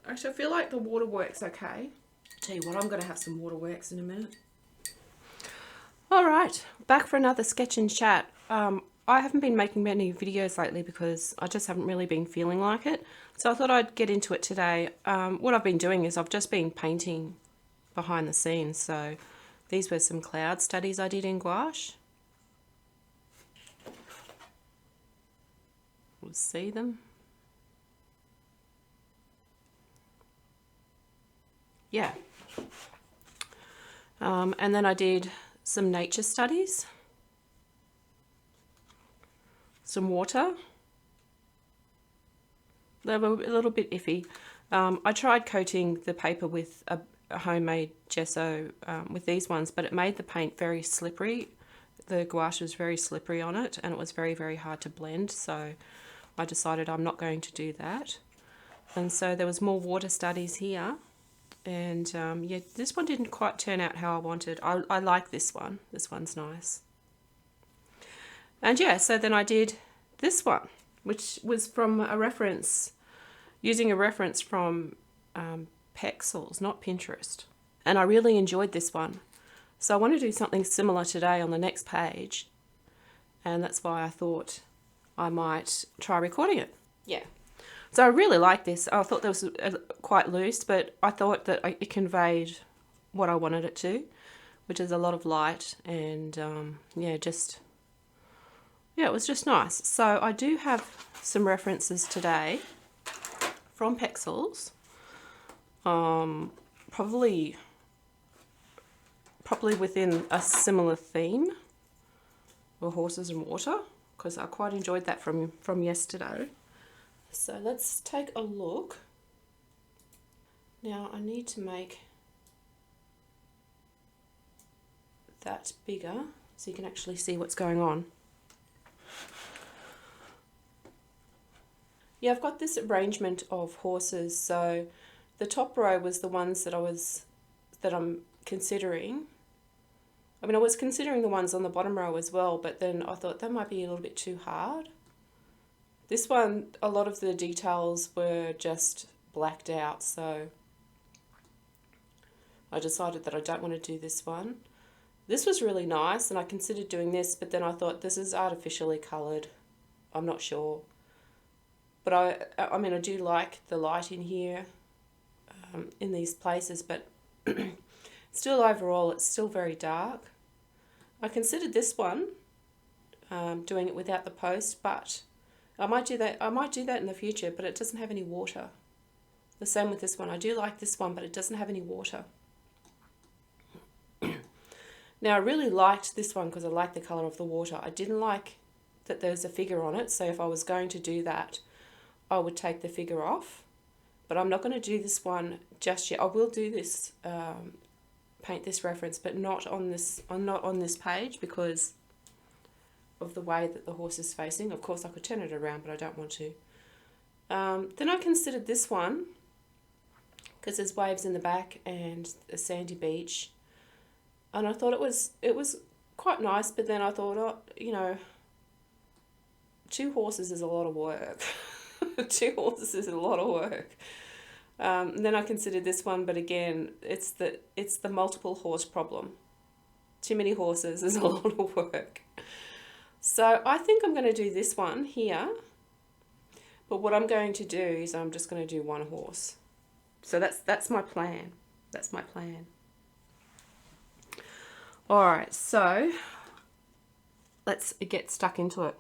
Actually, I feel like the waterwork's okay. Tell you what, I'm going to have some waterworks in a minute. All right, back for another sketch and chat. I haven't been making many videos lately because I just haven't really been feeling like it. So I thought I'd get into it today. What I've been doing is I've just been painting behind the scenes. So these were some cloud studies I did in gouache. We'll see them. Yeah. And then I did some nature studies, some water. They were a little bit iffy. I tried coating the paper with a homemade gesso with these ones, but it made the paint very slippery. The gouache was very slippery on it, and it was very, very hard to blend, so I decided I'm not going to do that. And so there was more water studies here. And yeah, this one didn't quite turn out how I wanted. I like this one. This one's nice. And yeah, so then I did this one, which was from a reference, using a reference from Pexels, not Pinterest. And I really enjoyed this one. So I want to do something similar today on the next page. And that's why I thought I might try recording it. Yeah. So I really like this. I thought that was quite loose, but I thought that it conveyed what I wanted it to, which is a lot of light and yeah, it was just nice. So I do have some references today from Pexels, probably within a similar theme, or horses and water, because I quite enjoyed that from yesterday. So let's take a look. Now I need to make that bigger so you can actually see what's going on. Yeah, I've got this arrangement of horses. So the top row was the ones that I'm considering. I mean, I was considering the ones on the bottom row as well, but then I thought that might be a little bit too hard. This one, a lot of the details were just blacked out, so I decided that I don't want to do this one. This was really nice, and I considered doing this, but then I thought this is artificially coloured. I'm not sure. But I mean, I do like the light in here, in these places, but still overall, it's still very dark. I considered this one, doing it without the post, but I might do that in the future, but it doesn't have any water. The same with this one. I do like this one, but it doesn't have any water. Now, I really liked this one because I liked the colour of the water. I didn't like that there's a figure on it, so if I was going to do that, I would take the figure off. But I'm not going to do this one just yet. I will do this, paint this reference, but not on this page because of the way that the horse is facing. Of course, I could turn it around, but I don't want to. Then I considered this one because there's waves in the back and a sandy beach, and I thought it was quite nice. But then I thought, oh, you know, 2 horses is a lot of work. 2 horses is a lot of work. And then I considered this one, but again, it's the multiple horse problem. Too many horses is a lot of work. So I think I'm going to do this one here, but what I'm going to do is I'm just going to do 1 horse. So that's my plan. That's my plan. All right, so let's get stuck into it.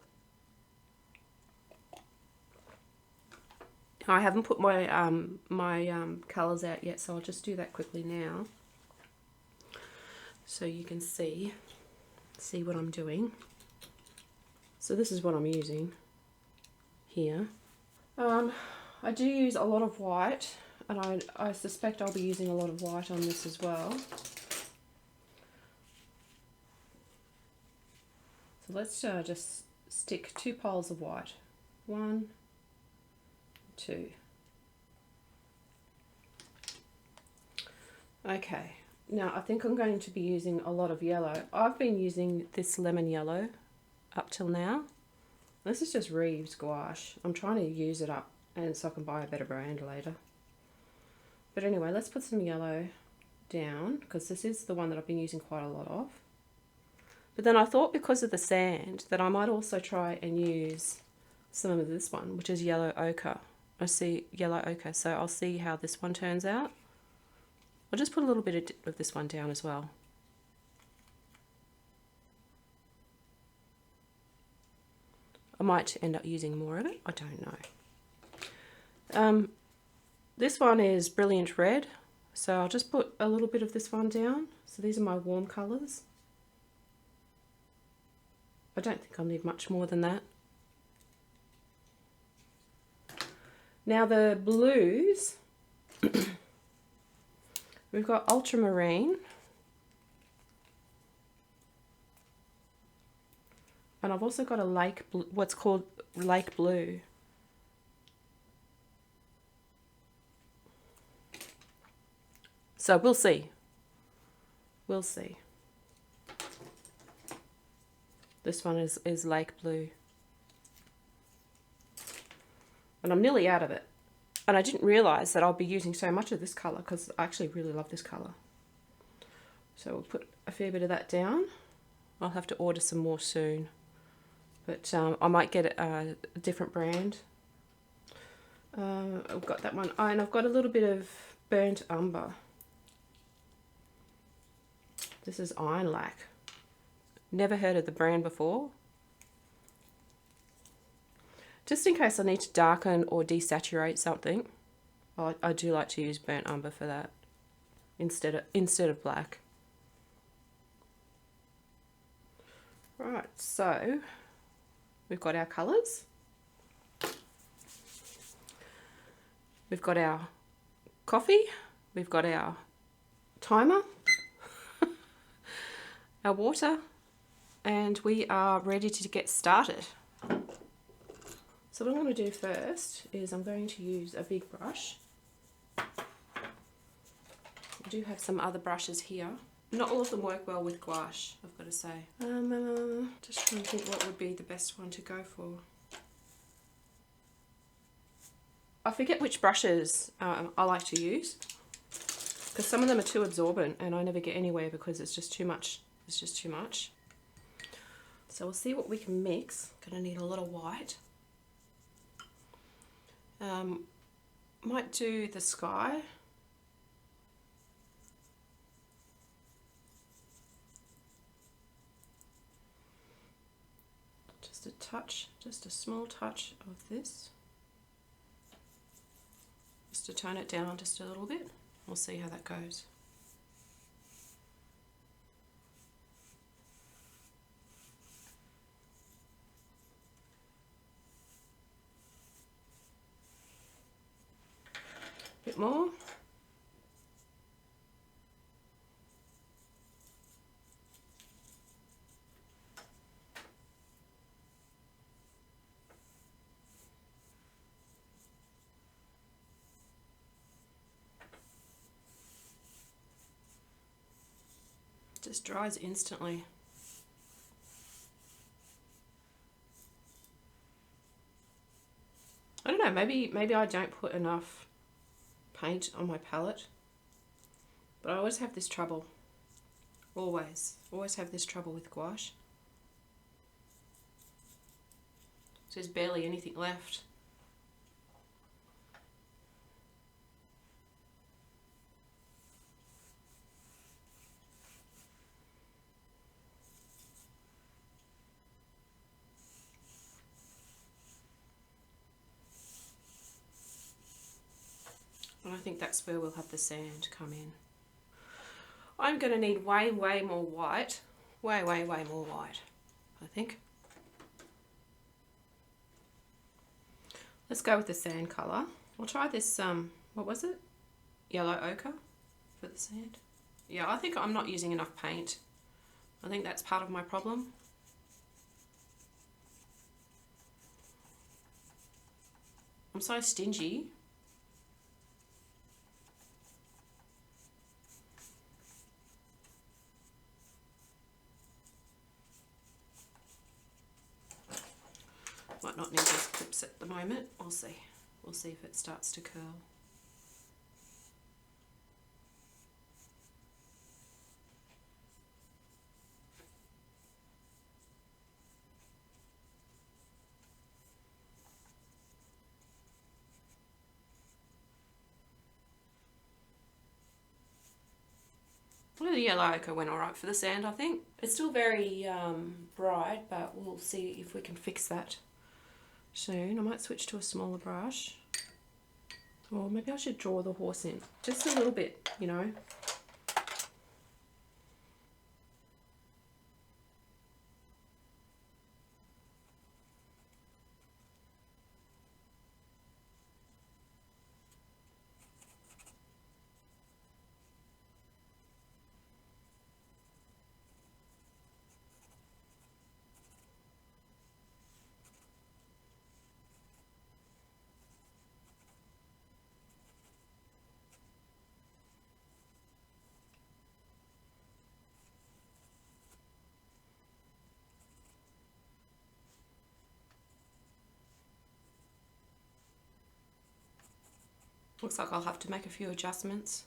I haven't put my colours out yet, so I'll just do that quickly now, so you can see what I'm doing. So this is what I'm using here. I do use a lot of white, and I suspect I'll be using a lot of white on this as well. So let's just stick 2 piles of white. 1, 2. Okay, now I think I'm going to be using a lot of yellow. I've been using this lemon yellow up till now. This is just Reeves gouache. I'm trying to use it up and so I can buy a better brand later. But anyway, let's put some yellow down because this is the one that I've been using quite a lot of. But then I thought because of the sand that I might also try and use some of this one, which is yellow ochre. I see yellow ochre, so I'll see how this one turns out. I'll just put a little bit of this one down as well. I might end up using more of it, I don't know. This one is brilliant red, so I'll just put a little bit of this one down. So these are my warm colours. I don't think I'll need much more than that. Now the blues, we've got ultramarine, and I've also got a lake blue, what's called lake blue. So we'll see. We'll see. This one is lake blue. And I'm nearly out of it. And I didn't realise that I'll be using so much of this colour because I actually really love this colour. So we'll put a fair bit of that down. I'll have to order some more soon. But I might get a different brand. I've got that one. Oh, and I've got a little bit of burnt umber. This is iron lac. Never heard of the brand before. Just in case I need to darken or desaturate something, I do like to use burnt umber for that instead of black. Right, so we've got our colours. We've got our coffee. We've got our timer, our water, and we are ready to get started. So what I'm going to do first is I'm going to use a big brush. I do have some other brushes here. Not all of them work well with gouache, I've got to say. Just trying to think what would be the best one to go for. I forget which brushes I like to use because some of them are too absorbent and I never get anywhere because it's just too much. It's just too much. So we'll see what we can mix. Gonna need a lot of white. Might do the sky. Just a touch, just a small touch of this. Just to tone it down just a little bit. We'll see how that goes. Bit more. Just dries instantly. I don't know, maybe I don't put enough paint on my palette, but I always have this trouble. Always have this trouble with gouache. There's barely anything left. And I think that's where we'll have the sand come in. I'm going to need way more white. Way more white, I think. Let's go with the sand colour. I'll try this, what was it? Yellow ochre for the sand. Yeah, I think I'm not using enough paint. I think that's part of my problem. I'm so stingy. Might not need these clips at the moment. We'll see. We'll see if it starts to curl. Well, the yellow ochre went alright for the sand, I think. It's still very bright, but we'll see if we can fix that soon. I might switch to a smaller brush. Or maybe I should draw the horse in. Just a little bit, you know. Looks like I'll have to make a few adjustments.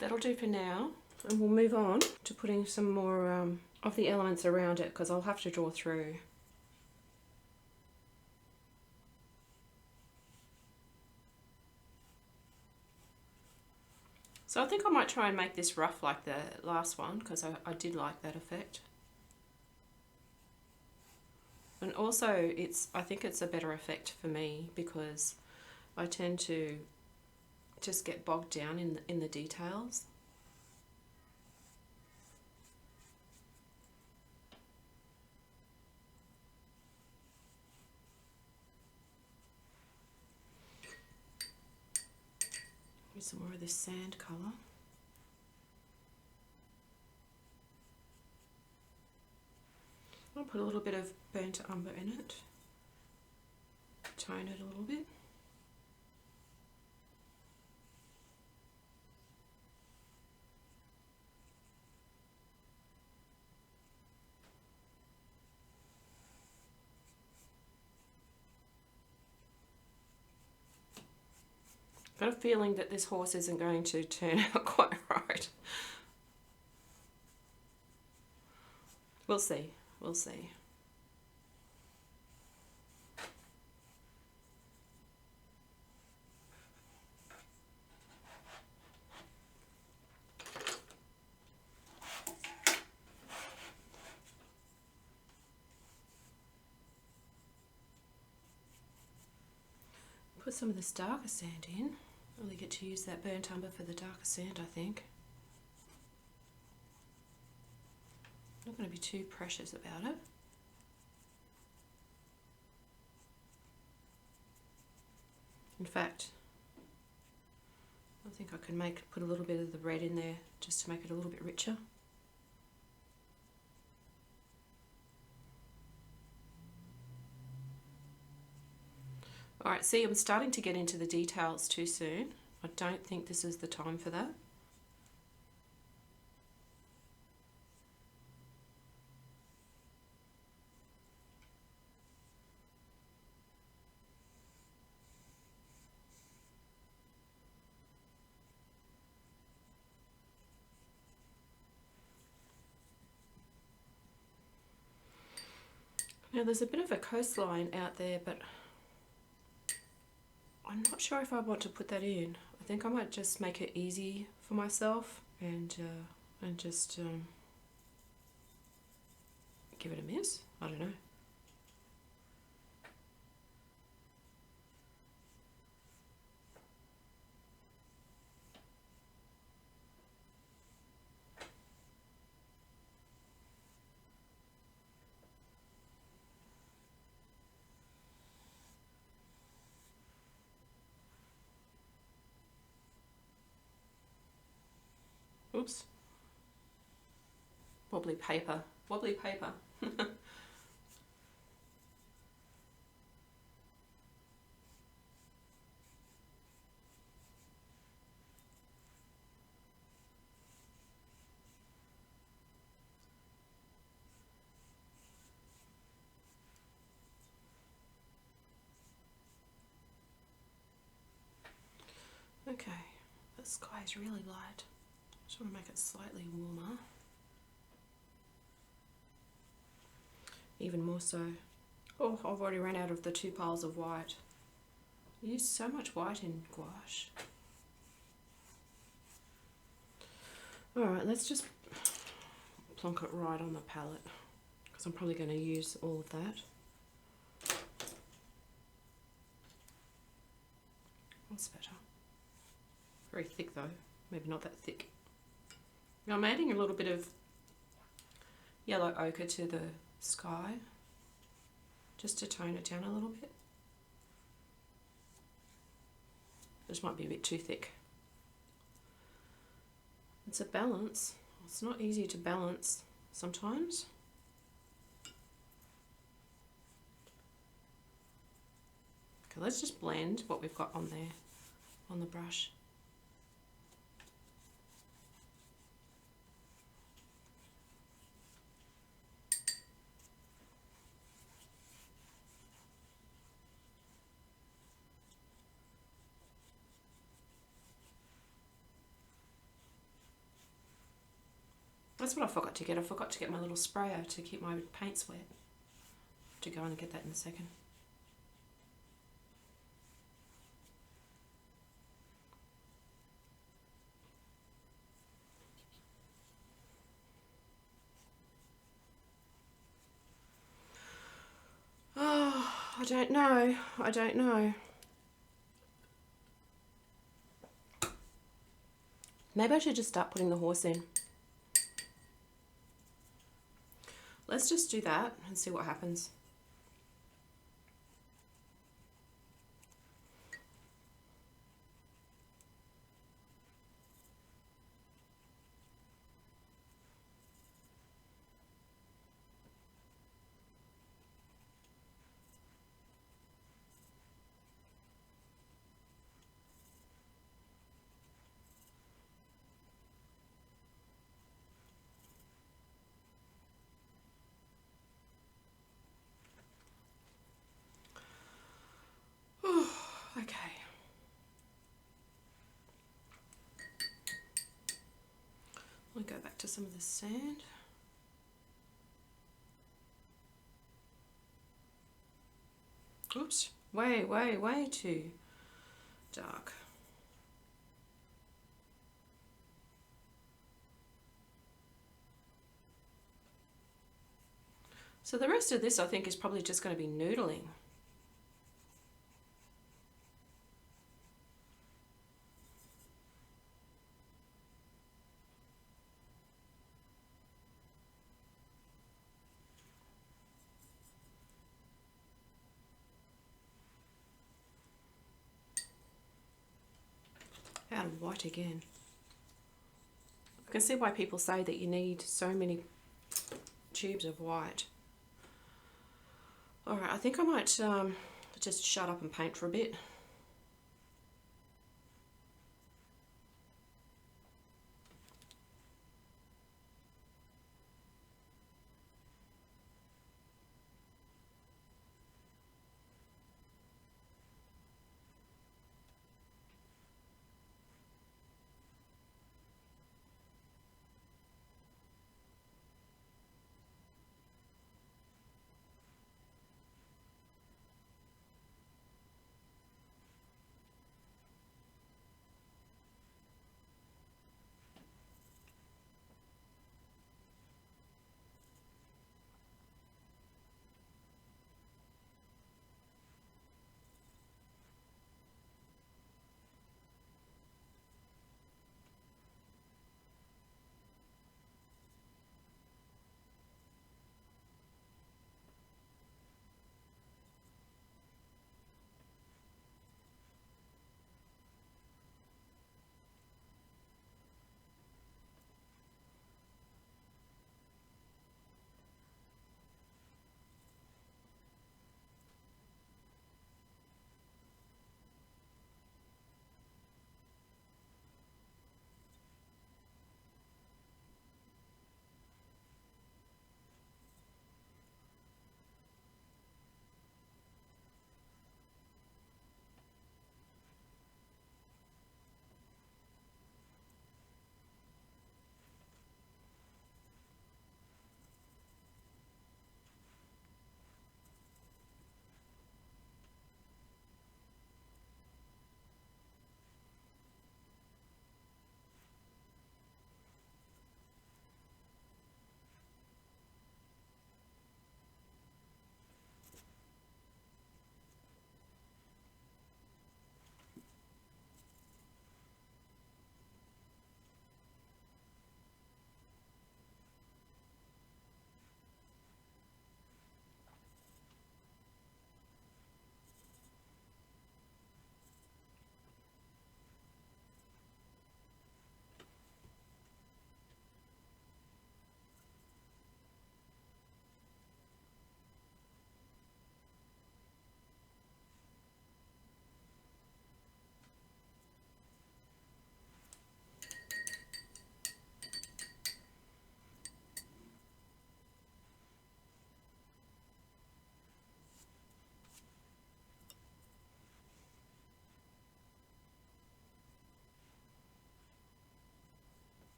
That'll do for now, and we'll move on to putting some more of the elements around it, because I'll have to draw through. So I think I might try and make this rough like the last one, because I did like that effect. And also I think it's a better effect for me, because I tend to just get bogged down in the details. Use some more of this sand colour. I'll put a little bit of burnt umber in it, tone it a little bit. I've got a feeling that this horse isn't going to turn out quite right. We'll see, we'll see. Put some of this darker sand in. Really get to use that burnt umber for the darker sand, I think. Not going to be too precious about it. In fact, I think I can put a little bit of the red in there just to make it a little bit richer. Alright, see, I'm starting to get into the details too soon. I don't think this is the time for that. Now there's a bit of a coastline out there, but I'm not sure if I want to put that in. I think I might just make it easy for myself and just give it a miss. I don't know. Oops. Wobbly paper. Wobbly paper. sky is really light. Just want to make it slightly warmer. Even more so. Oh, I've already run out of the 2 piles of white. I use so much white in gouache. Alright, let's just plonk it right on the palette, because I'm probably going to use all of that. That's better. Very thick though, maybe not that thick. Now I'm adding a little bit of yellow ochre to the sky, just to tone it down a little bit. This might be a bit too thick. It's a balance. It's not easy to balance sometimes. Okay, let's just blend what we've got on there, on the brush. That's what I forgot to get. I forgot to get my little sprayer to keep my paints wet. To go and get that in a second. Oh, I don't know. I don't know. Maybe I should just start putting the horse in. Let's just do that and see what happens. Okay. I'll go back to some of the sand. Oops, way too dark. So the rest of this I think is probably just going to be noodling. Out of white again. I can see why people say that you need so many tubes of white. Alright, I think I might just shut up and paint for a bit.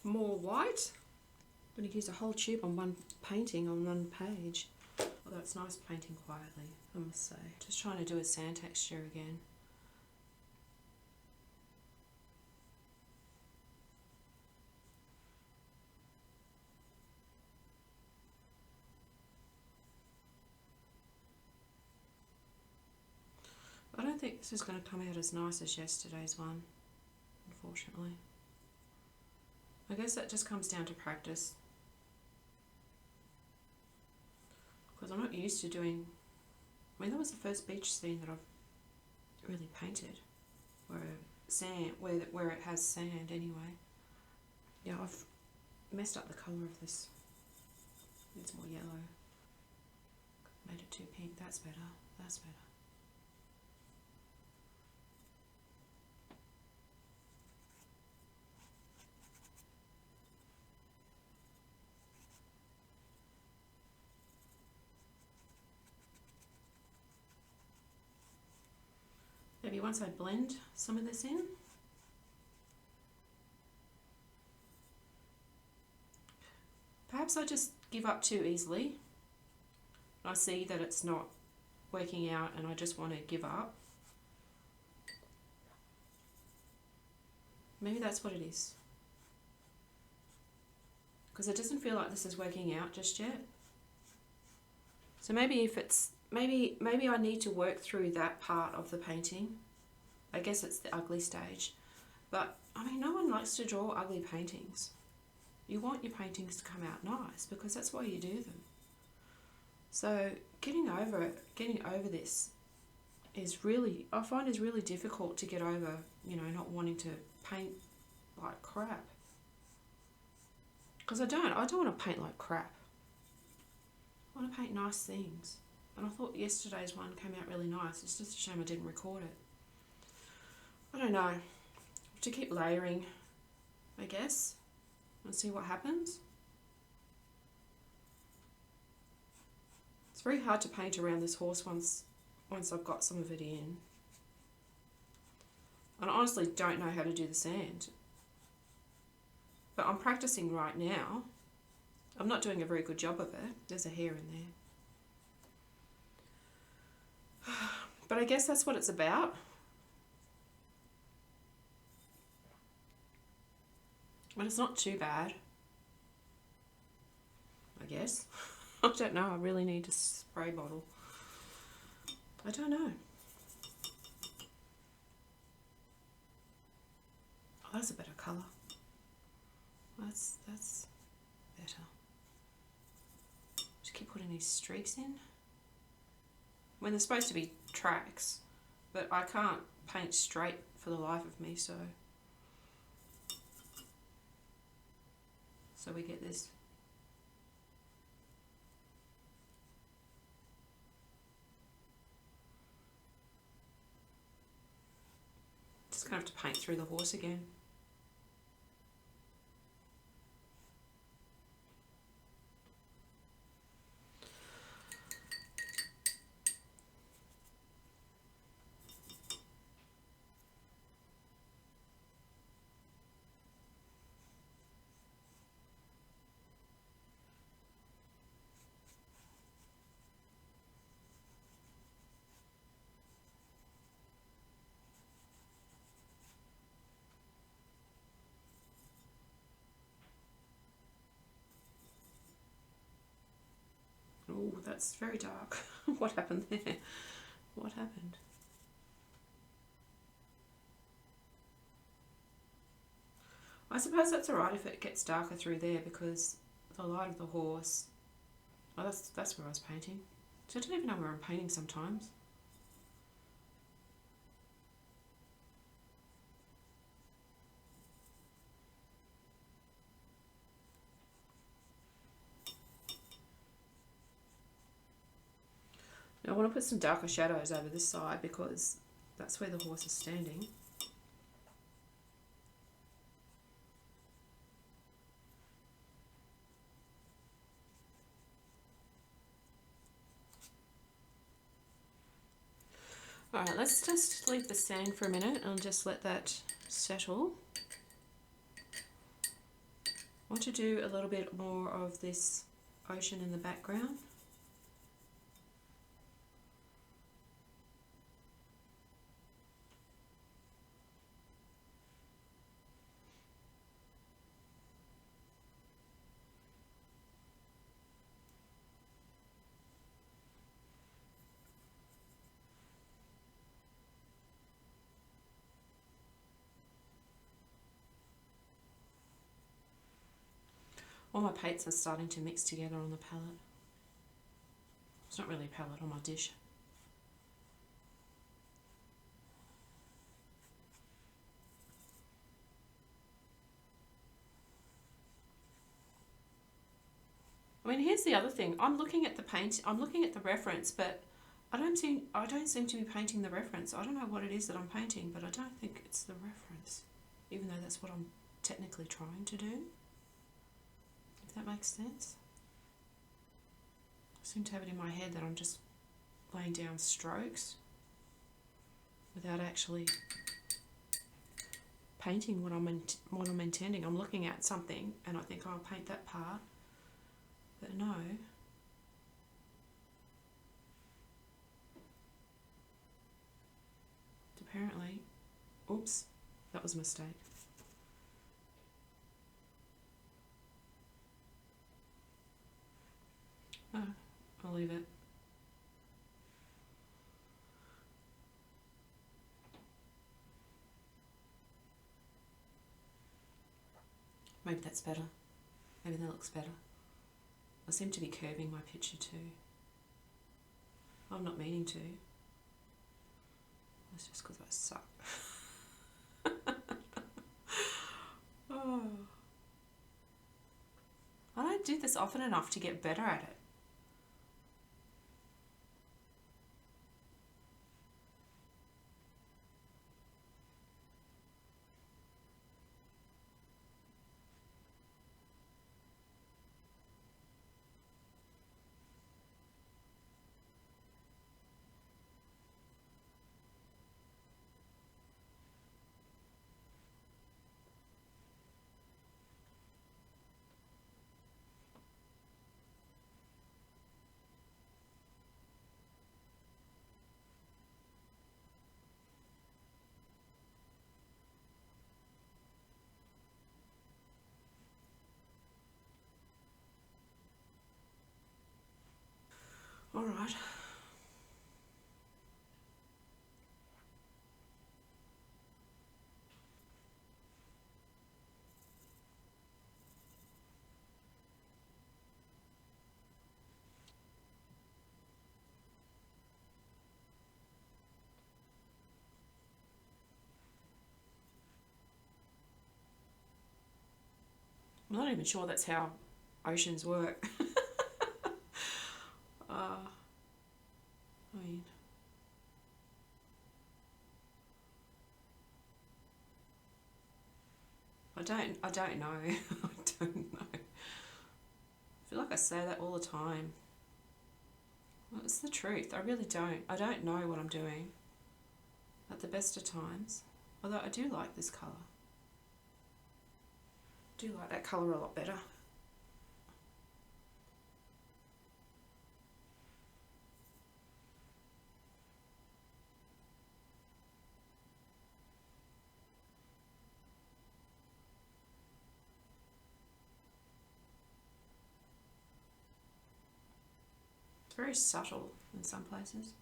more white. I'm going to use a whole tube on one painting on one page. Although it's nice painting quietly, I must say. Just trying to do a sand texture again. I don't think this is going to come out as nice as yesterday's one, unfortunately. I guess that just comes down to practice. Because I'm not used to doing... I mean, that was the first beach scene that I've really painted. Where it has sand anyway. Yeah, I've messed up the colour of this. It's more yellow. Made it too pink. That's better. That's better. Maybe once I blend some of this in. Perhaps I just give up too easily. I see that it's not working out and I just want to give up. Maybe that's what it is. Because it doesn't feel like this is working out just yet. So maybe if it's, maybe I need to work through that part of the painting. I guess it's the ugly stage. But, I mean, no one likes to draw ugly paintings. You want your paintings to come out nice because that's why you do them. So getting over this is really, I find is really difficult to get over, you know, not wanting to paint like crap. Because I don't want to paint like crap. I want to paint nice things. And I thought yesterday's one came out really nice. It's just a shame I didn't record it. I don't know. To keep layering, I guess, and see what happens. It's very hard to paint around this horse once I've got some of it in. And I honestly don't know how to do the sand. But I'm practicing right now. I'm not doing a very good job of it. There's a hair in there. But I guess that's what it's about. But it's not too bad. I guess. I don't know. I really need a spray bottle. I don't know. Oh, that's a better colour. That's better. Just keep putting these streaks in. When they're supposed to be tracks, but I can't paint straight for the life of me, so we get this. Just gonna have to paint through the horse again. Oh, that's very dark. What happened there? What happened? I suppose that's alright if it gets darker through there because the light of the horse... Oh, that's where I was painting. So I don't even know where I'm painting sometimes. Now I want to put some darker shadows over this side because that's where the horse is standing. Alright, let's just leave the sand for a minute and just let that settle. I want to do a little bit more of this ocean in the background. All my paints are starting to mix together on the palette. It's not really a palette, on my dish. I mean, here's the other thing. I'm looking at the paint, I'm looking at the reference, but I don't seem to be painting the reference. I don't know what it is that I'm painting, but I don't think it's the reference, even though that's what I'm technically trying to do. If that makes sense. I seem to have it in my head that I'm just laying down strokes without actually painting what I'm intending. I'm looking at something and I think, oh, I'll paint that part, but no. Apparently, oops, that was a mistake. Oh, I'll leave it. Maybe that's better. Maybe that looks better. I seem to be curving my picture too. I'm not meaning to. It's just because I suck. Oh. I don't do this often enough to get better at it. All right. I'm not even sure that's how oceans work. I mean, I don't know. I don't know. I feel like I say that all the time. Well, it's the truth. I really don't. I don't know what I'm doing at the best of times. Although I do like this colour. I do like that colour a lot better. It's very subtle in some places.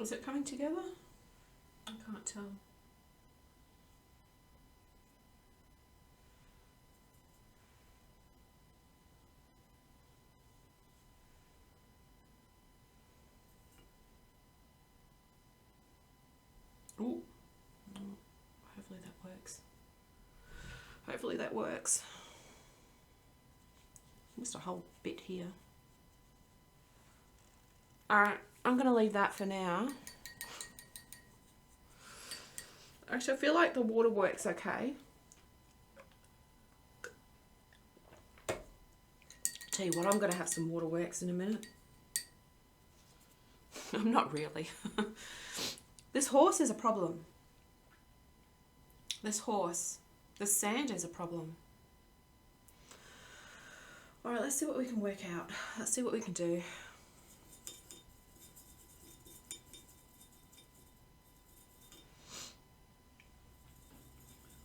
Is it coming together? I can't tell. Hopefully that works. Just a whole bit here. Alright, I'm going to leave that for now. Actually, I feel like the water works okay. Tell you what, I'm going to have some waterworks in a minute. I'm not really. This horse is a problem. This sand is a problem. Alright, let's see what we can work out. Let's see what we can do.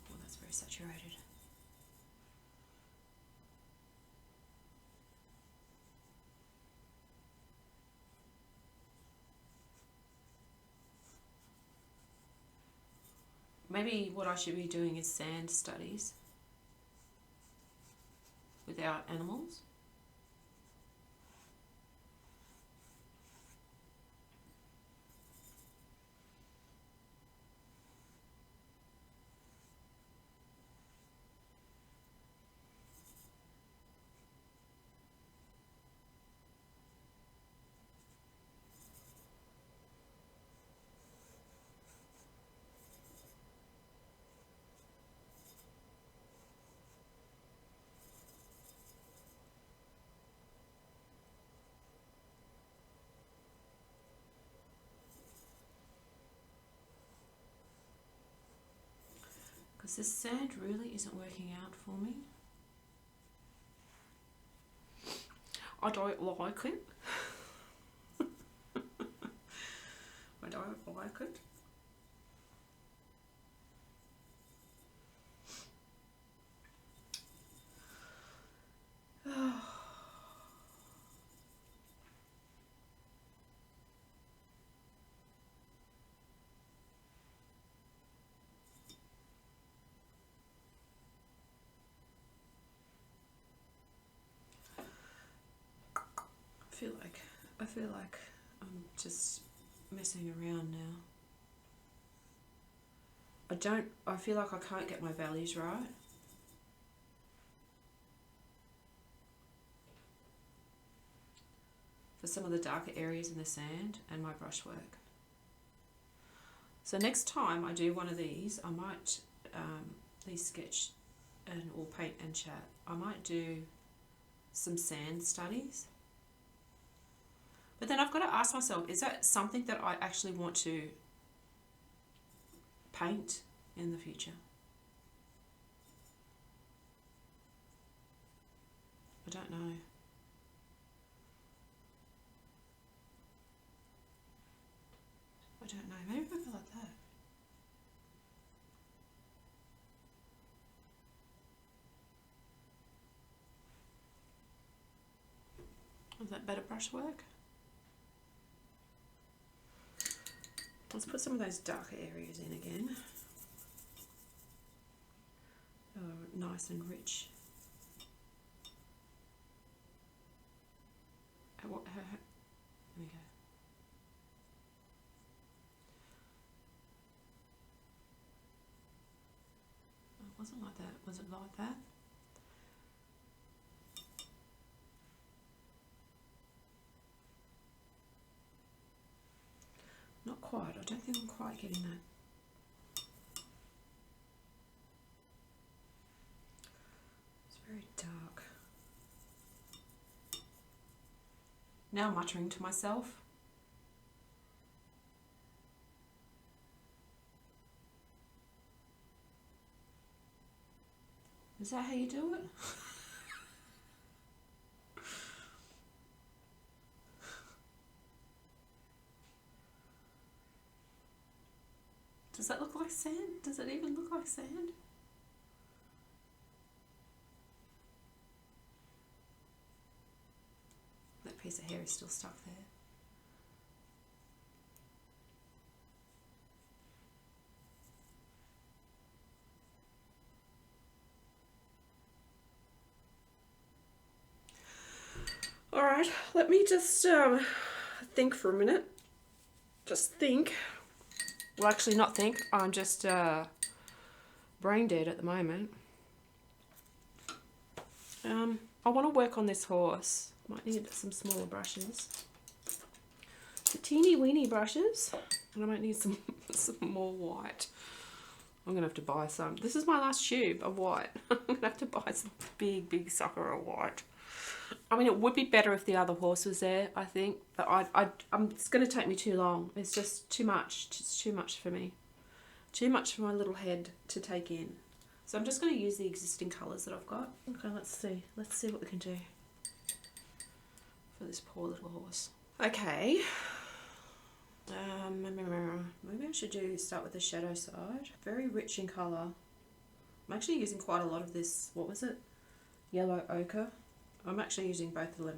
Oh, that's very saturated. Maybe what I should be doing is sand studies without animals. Because this sand really isn't working out for me. I don't like it. I don't like it. I feel like I'm just messing around now. I feel like I can't get my values right. For some of the darker areas in the sand and my brushwork. So next time I do one of these, I might, these sketch and or paint and chat, I might do some sand studies. But then I've got to ask myself, is that something that I actually want to paint in the future? I don't know. I don't know. Maybe if I go like that. Is that better brushwork? Let's put some of those darker areas in again. Oh, nice and rich. There we go. It wasn't like that. Was it like that? Not quite. I don't think I'm quite getting that. It's very dark. Now muttering to myself. Is that how you do it? Does that look like sand? Does it even look like sand? That piece of hair is still stuck there. All right, let me just think for a minute. Just think. Well, actually not think. I'm just brain dead at the moment. I want to work on this horse. Might need some smaller brushes. The teeny weeny brushes. And I might need some more white. I'm going to have to buy some. This is my last tube of white. I'm going to have to buy some big sucker of white. I mean, it would be better if the other horse was there, I think. But it's going to take me too long. It's just too much. It's too much for me. Too much for my little head to take in. So I'm just going to use the existing colours that I've got. Okay, let's see. Let's see what we can do for this poor little horse. Okay. Maybe I should start with the shadow side. Very rich in colour. I'm actually using quite a lot of this, what was it? Yellow ochre. I'm actually using both the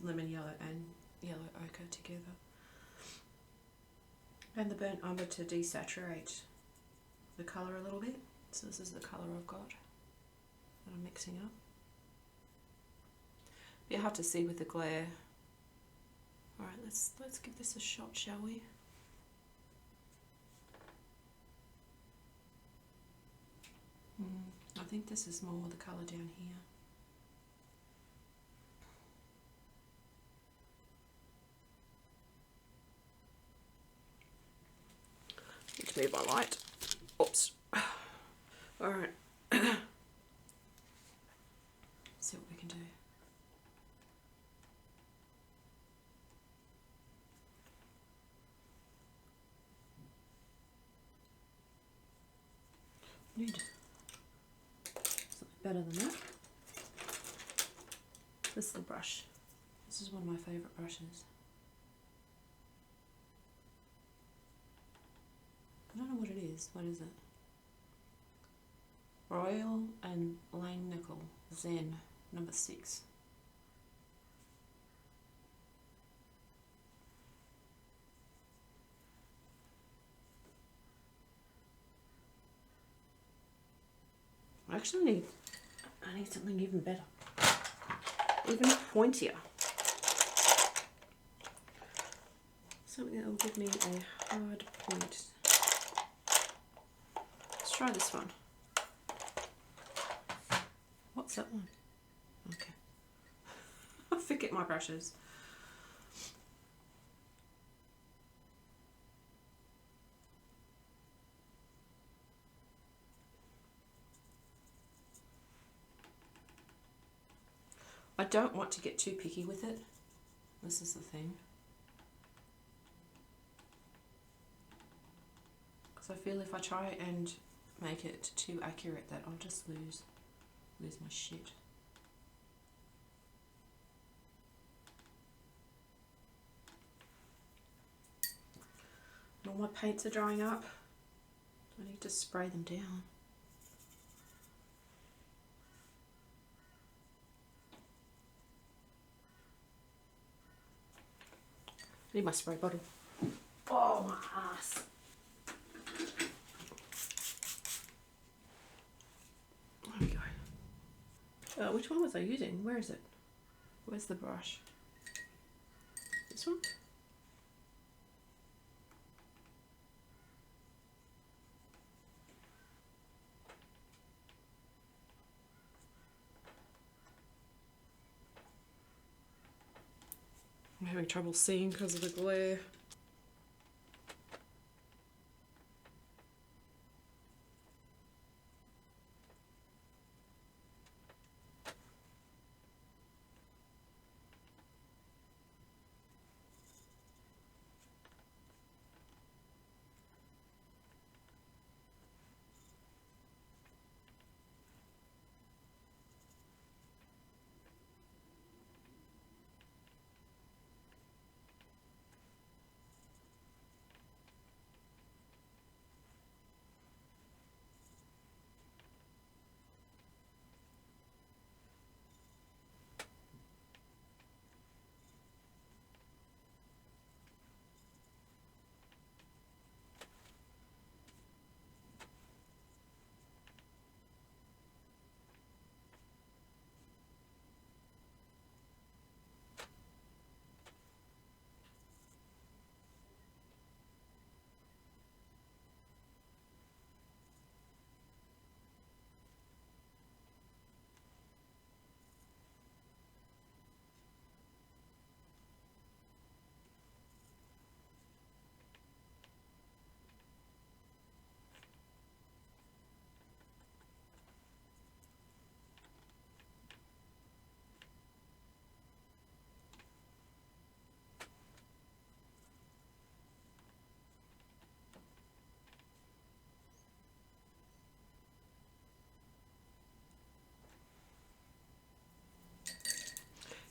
lemon yellow and yellow ochre together. And the burnt umber to desaturate the colour a little bit. So this is the colour I've got that I'm mixing up. You'll have to see with the glare. Alright, let's give this a shot, shall we? I think this is more the colour down here. Need to move my light. Oops. Alright. See what we can do. Need something better than that. This little brush. This is one of my favourite brushes. I don't know what it is. What is it? Royal and Lane Nickel Zen number 6. I need something even better, even pointier. Something that will give me a hard point. Let's try this one. What's that one? Okay. I forget my brushes. I don't want to get too picky with it. This is the thing. Because I feel if I try and make it too accurate that I'll just lose my shit. And all my paints are drying up. I need to spray them down. I need my spray bottle. Oh, my ass. There we go. Which one was I using? Where is it? Where's the brush? This one? I'm having trouble seeing because of the glare.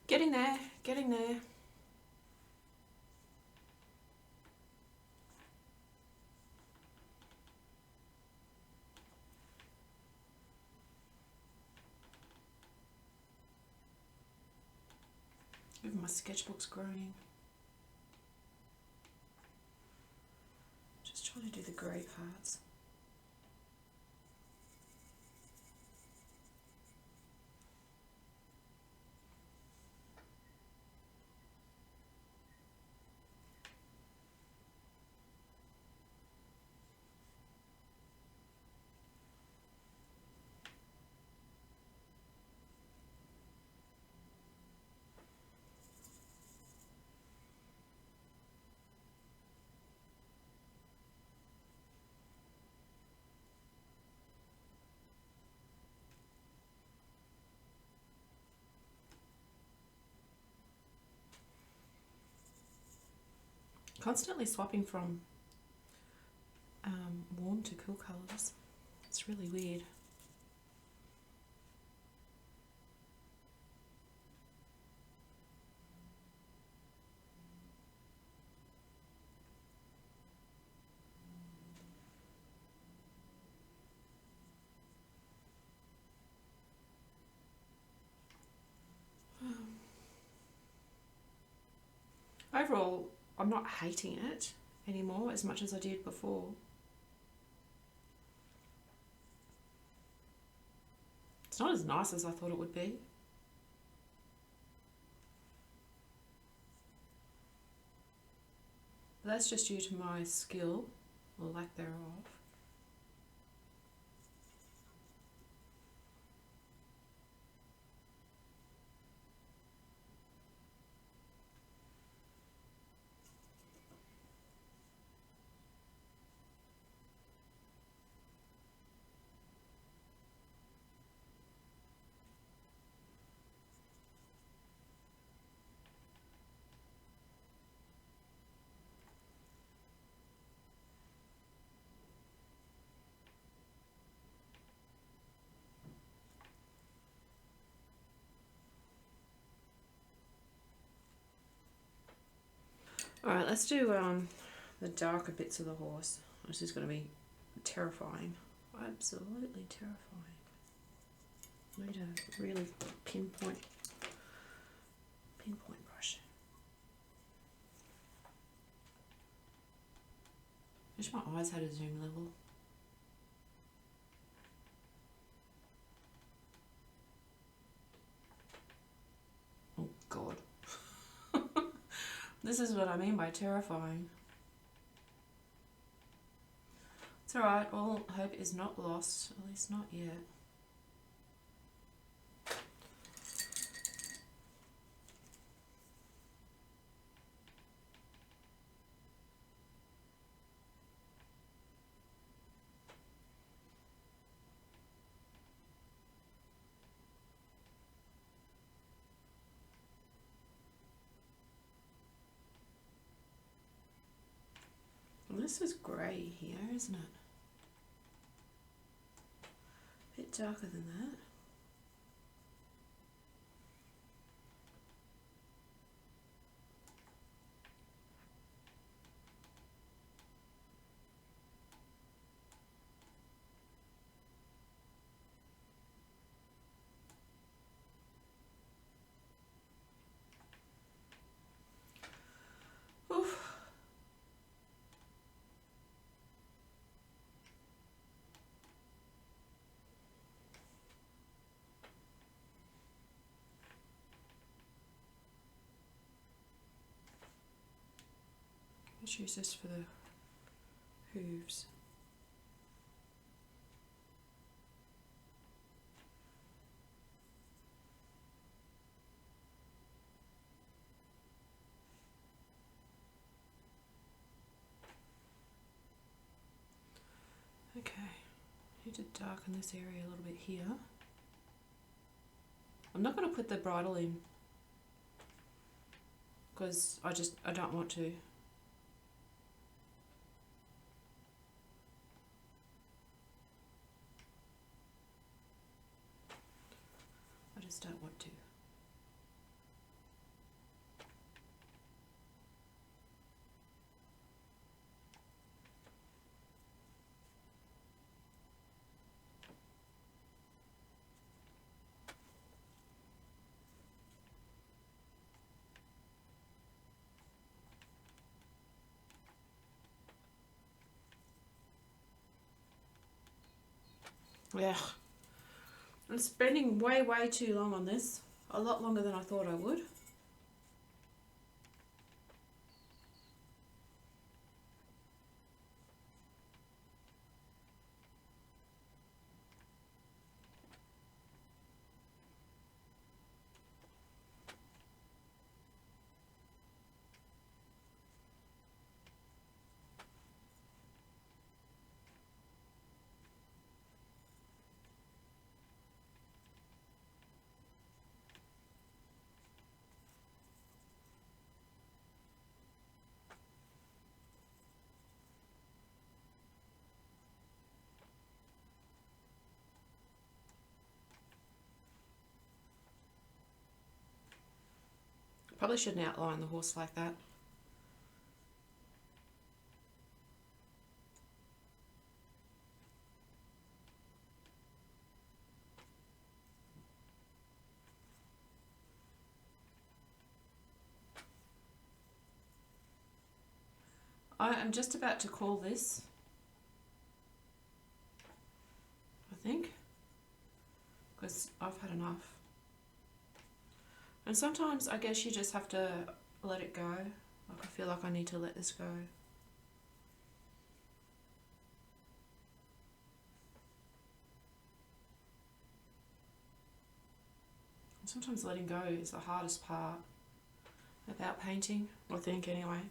Getting there, getting there. Even my sketchbook's groaning. Just trying to do the grey parts. Constantly swapping from warm to cool colours. It's really weird. Overall, I'm not hating it anymore as much as I did before. It's not as nice as I thought it would be. But that's just due to my skill, or lack thereof. Alright, let's do the darker bits of the horse. This is going to be terrifying. Absolutely terrifying. I need a really pinpoint brush. Wish my eyes had a zoom level. Oh God. This is what I mean by terrifying. It's alright, all hope is not lost, at least not yet. Well, this is grey here, isn't it? A bit darker than that. Oof. Let's use this for the hooves. Okay, need to darken this area a little bit here. I'm not going to put the bridle in because I don't want to. I just don't want to. Yeah. I'm spending way too long on this. A lot longer than I thought I would. Probably shouldn't outline the horse like that. I am just about to call this, I think, because I've had enough. And sometimes I guess you just have to let it go. Like I feel like I need to let this go. Sometimes letting go is the hardest part about painting, I think anyway.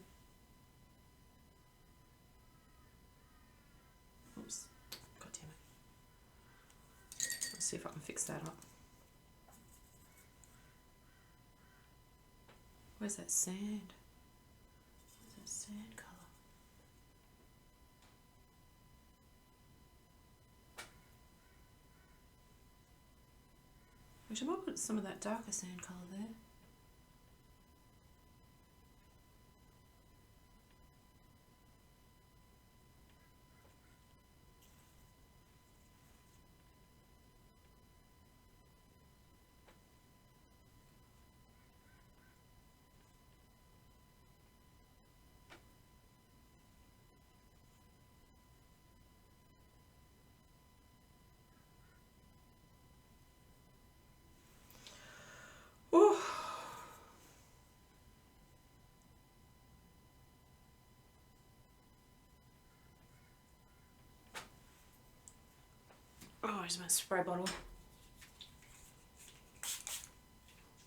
Oops, god damn it. Let's see if I can fix that up. Where's that sand? Where's that sand colour? Which I might put some of that darker sand colour there. Oh, here's my spray bottle.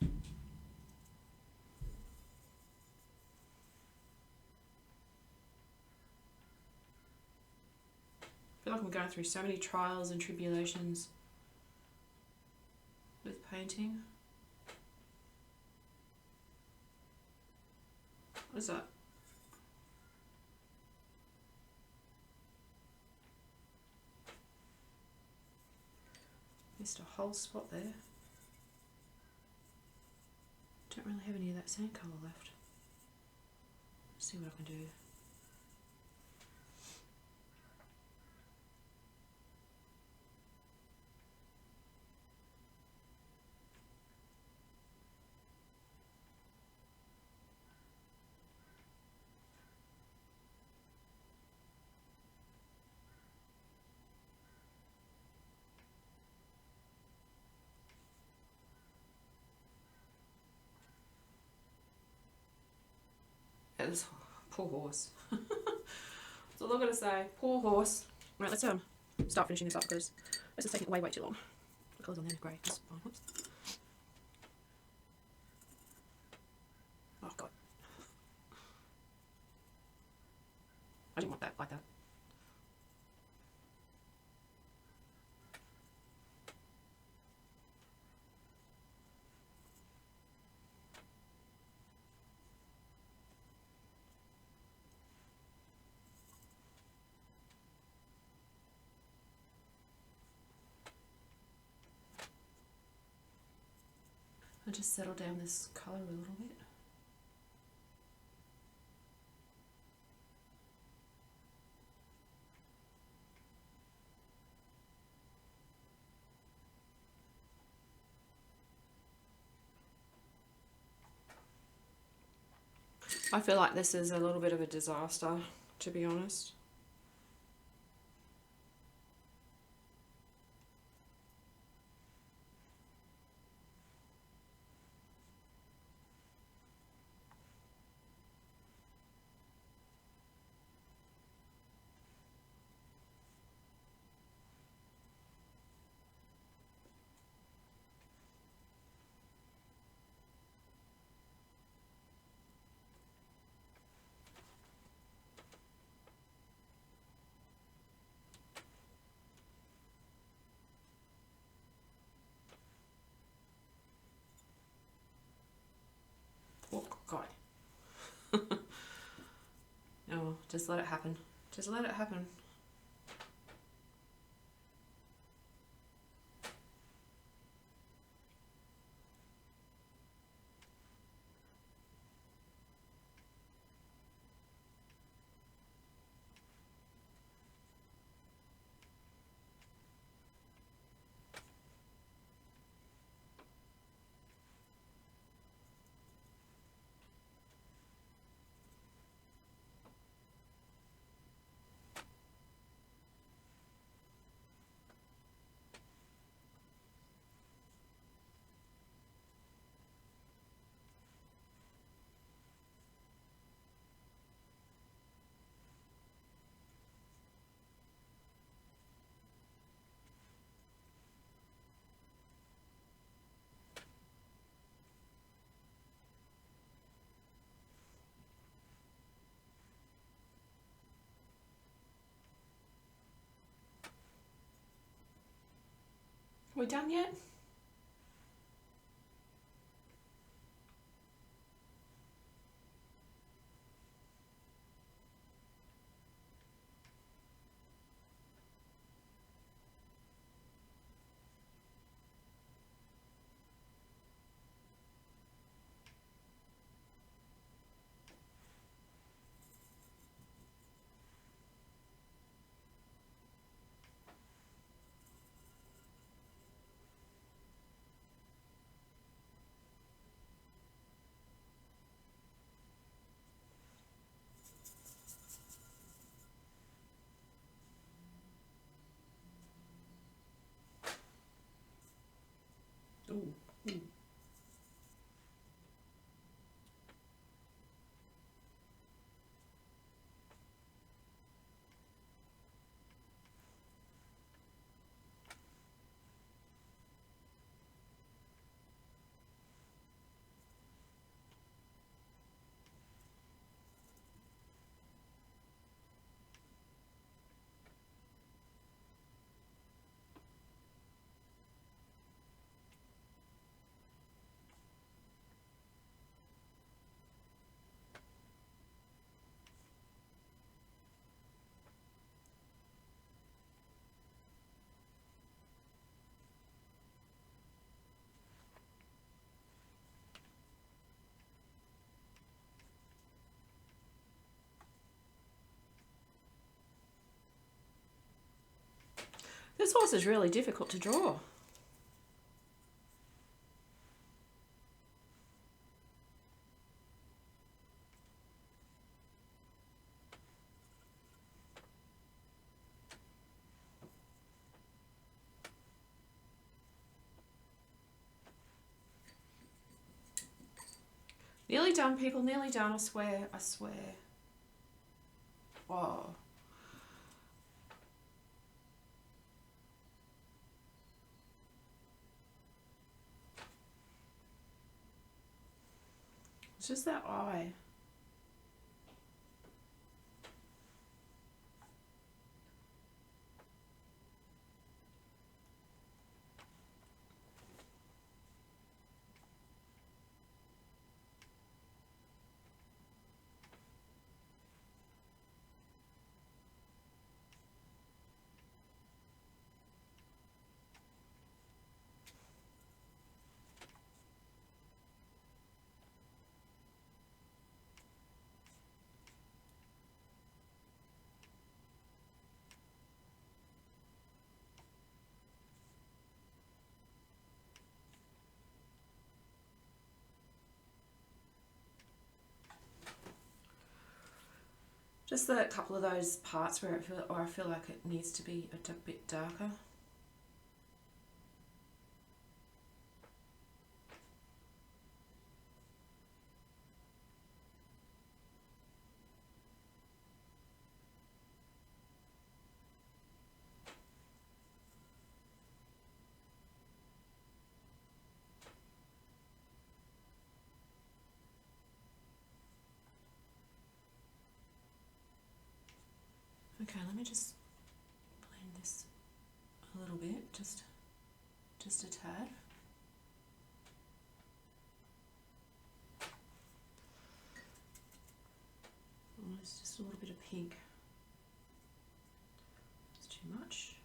I feel like I'm going through so many trials and tribulations with painting. What is that? Missed a whole spot there. Don't really have any of that sand colour left. Let's see what I can do. Yeah, this poor horse. That's all I'm gonna say. Poor horse. Right, let's start finishing this up because this is taking way too long. The colours on there are grey. That's fine. Whoops. Oh god. I didn't want that like that. I'll just settle down this colour a little bit. I feel like this is a little bit of a disaster, to be honest. Just let it happen. Just let it happen. We done yet? Ooh. Ooh. This horse is really difficult to draw. Nearly done, people, nearly done, I swear, I swear. Whoa. It's just that eye. Just a couple of those parts where I feel like it needs to be a bit darker. Okay, let me just blend this a little bit, just a tad. there's just a little bit of pink. It's too much.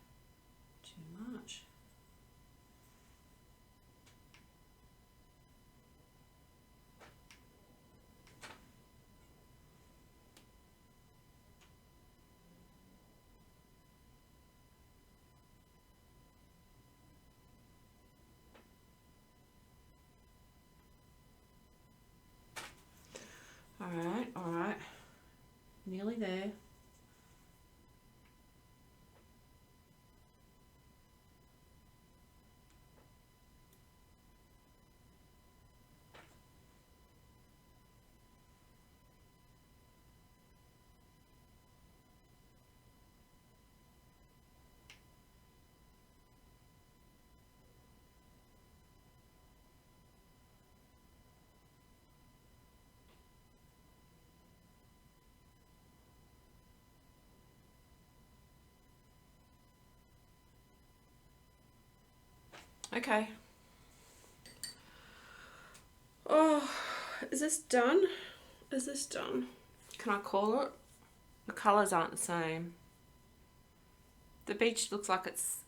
Too much. All right, nearly there. Okay. Oh, is this done? Is this done? Can I call it? The colours aren't the same. The beach looks like it's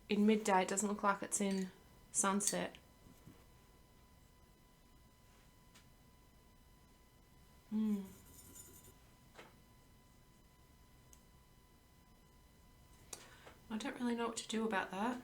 in midday. It doesn't look like it's in sunset. I don't really know what to do about that.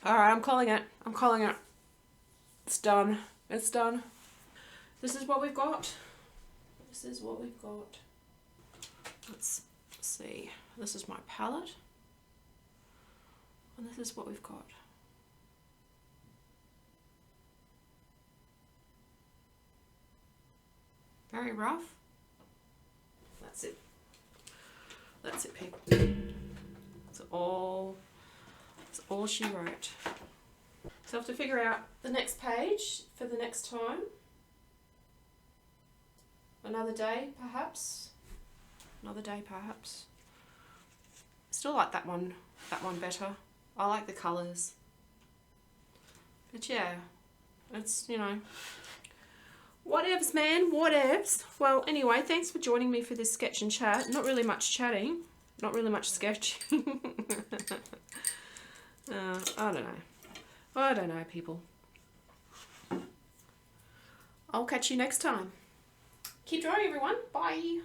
Alright, I'm calling it. I'm calling it. It's done. It's done. This is what we've got. This is what we've got. Let's see. This is my palette. And this is what we've got. Very rough. That's it. That's it, people. It's all she wrote. So I have to figure out the next page for the next time. Another day, perhaps. Another day, perhaps. Still like that one better. I like the colours. But yeah, it's, you know, whatevs, man, whatevs. Well, anyway, thanks for joining me for this sketch and chat. Not really much chatting. Not really much sketching. I don't know. I don't know, people. I'll catch you next time. Keep drawing, everyone. Bye.